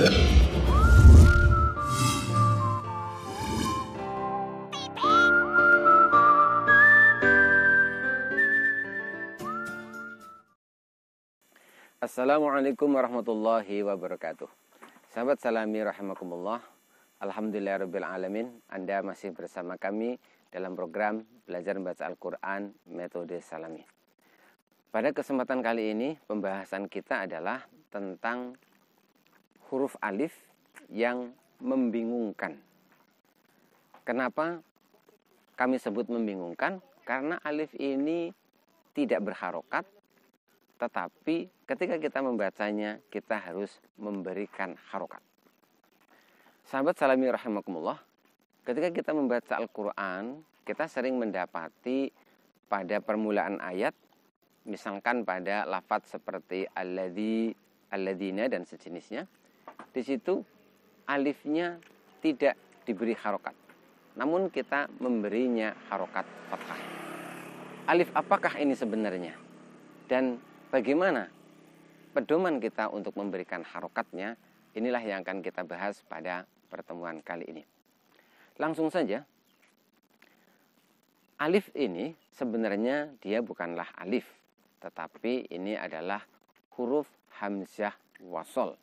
Assalamualaikum warahmatullahi wabarakatuh. Sahabat Salami rahimakumullah. Alhamdulillahirabbil alamin. Anda masih bersama kami dalam program Belajar Membaca Al-Qur'an Metode Salami. Pada kesempatan kali ini pembahasan kita adalah tentang huruf alif yang membingungkan. Kenapa kami sebut membingungkan? Karena alif ini tidak berharokat, tetapi ketika kita membacanya, kita harus memberikan harokat. Sahabat Salami rahimakumullah, ketika kita membaca Al-Quran, kita sering mendapati pada permulaan ayat, misalkan pada lafadz seperti alladzi, alladzina dan sejenisnya, di situ alifnya tidak diberi harokat, namun kita memberinya harokat fathah. Alif apakah ini sebenarnya? Dan bagaimana pedoman kita untuk memberikan harokatnya? Inilah yang akan kita bahas pada pertemuan kali ini. Langsung saja, alif ini sebenarnya dia bukanlah alif, tetapi ini adalah huruf hamzah wasol.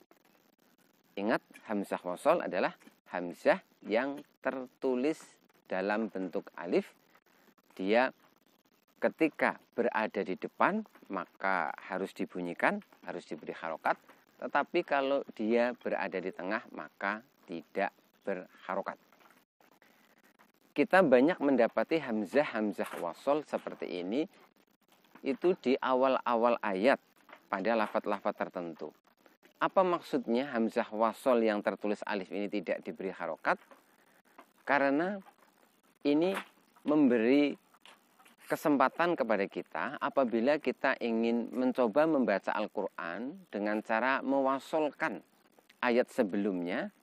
Ingat, hamzah wasol adalah hamzah yang tertulis dalam bentuk alif. Dia ketika berada di depan maka harus dibunyikan, harus diberi harokat. Tetapi kalau dia berada di tengah maka tidak berharokat. Kita banyak mendapati hamzah wasol seperti ini itu di awal-awal ayat pada lafadz-lafadz tertentu. Apa maksudnya hamzah wasol yang tertulis alif ini tidak diberi harokat? Karena ini memberi kesempatan kepada kita apabila kita ingin mencoba membaca Al-Quran dengan cara mewasolkan ayat sebelumnya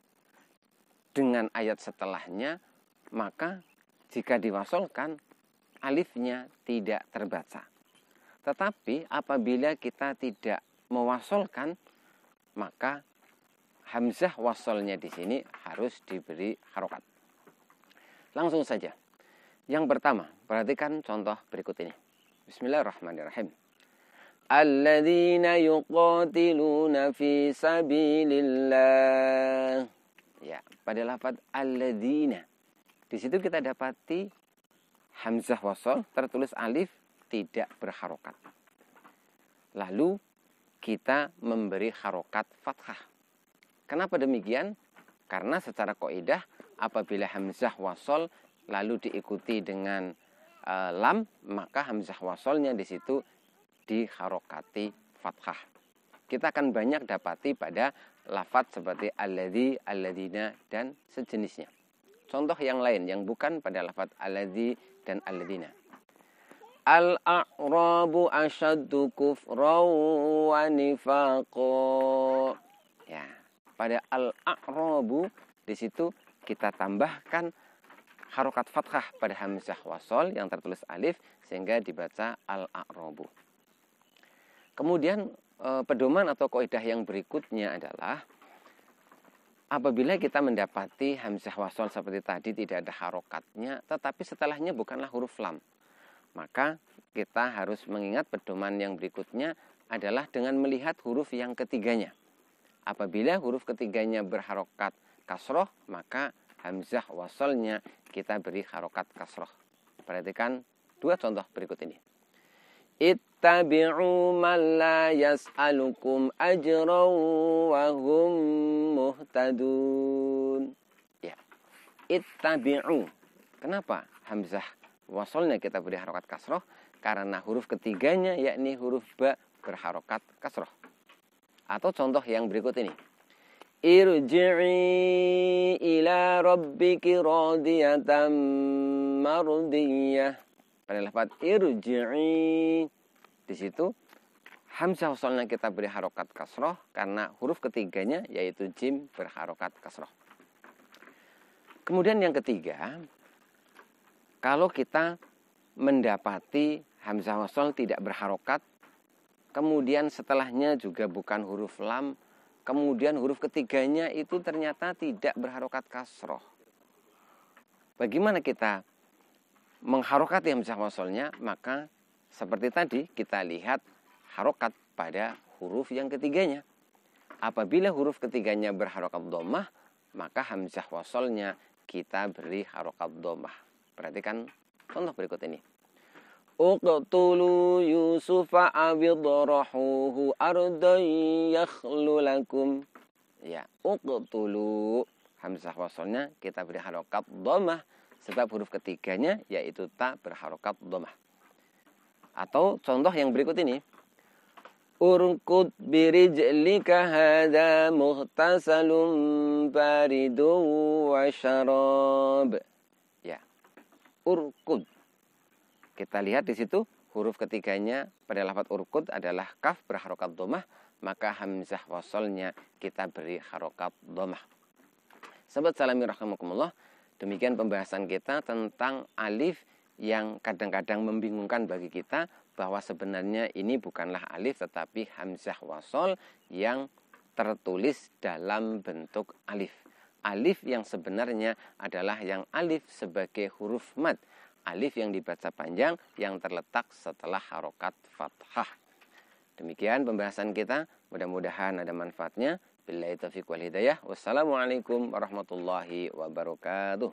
dengan ayat setelahnya, maka jika diwasolkan alifnya tidak terbaca. Tetapi apabila kita tidak mewasolkan, maka hamzah wasolnya di sini harus diberi harokat. Langsung saja. Yang pertama, perhatikan contoh berikut ini. Bismillahirrahmanirrahim. Alladzina yuqatiluna fi sabilillah. Ya, pada lafaz alladzina. Di situ kita dapati hamzah wasol tertulis alif tidak berharokat. Lalu kita memberi harokat fathah. Kenapa demikian? Karena secara kaidah apabila hamzah wasol lalu diikuti dengan lam, maka hamzah wasolnya di situ diharokati fathah. Kita akan banyak dapati pada lafadz seperti alladzi, alladzina dan sejenisnya. Contoh yang lain yang bukan pada lafadz alladzi dan alladzina. Al-a'rabu asyaddu kufran wa nifaqan. Ya, pada al-a'rabu di situ kita tambahkan harokat fathah pada hamzah wasol yang tertulis alif sehingga dibaca al-a'rabu. Kemudian pedoman atau kaidah yang berikutnya adalah apabila kita mendapati hamzah wasol seperti tadi tidak ada harokatnya, tetapi setelahnya bukanlah huruf lam, maka kita harus mengingat pedoman yang berikutnya adalah dengan melihat huruf yang ketiganya. Apabila huruf ketiganya berharokat kasroh, maka hamzah wasolnya kita beri harokat kasroh. Perhatikan dua contoh berikut ini. Ittabi'u man la yas'alukum ajran wa hum muhtadun. Ya. Ittabi'u. Kenapa hamzah wasolnya kita beri harokat kasroh? Karena huruf ketiganya yakni huruf ba berharokat kasroh. Atau contoh yang berikut ini. Irji'i ila rabbiki radiyatan mardiyah. Pada lafaz irji'i di situ hamzah wasolnya kita beri harokat kasroh karena huruf ketiganya yaitu jim berharokat kasroh. Kemudian yang ketiga, kalau kita mendapati hamzah wasol tidak berharokat, kemudian setelahnya juga bukan huruf lam, kemudian huruf ketiganya itu ternyata tidak berharokat kasroh. Bagaimana kita mengharokati hamzah wasolnya? Maka seperti tadi kita lihat harokat pada huruf yang ketiganya. Apabila huruf ketiganya berharokat dhammah, maka hamzah wasolnya kita beri harokat dhammah. Perhatikan contoh berikut ini. Uqtulu Yusufa awidrahuhu ardan yakhlu lakum. Ya, uqtulu hamzah wasolnya kita beri harokat dhammah sebab huruf ketiganya yaitu ta berharokat dhammah. Atau contoh yang berikut ini. Urkud birijlika hada muhtasalun baridun wa syarab. Ya, urkud. Kita lihat di situ huruf ketiganya pada lafaz urkud adalah kaf berharokat dhammah, maka hamzah wasolnya kita beri harokat dhammah. Sahabat salami rahimakumullah, demikian pembahasan kita tentang alif yang kadang-kadang membingungkan bagi kita, bahwa sebenarnya ini bukanlah alif tetapi hamzah wasol yang tertulis dalam bentuk alif. Alif yang sebenarnya adalah yang alif sebagai huruf mad. Alif yang dibaca panjang yang terletak setelah harokat fathah. Demikian pembahasan kita. Mudah-mudahan ada manfaatnya. Billahi taufiq wal hidayah. Wassalamualaikum warahmatullahi wabarakatuh.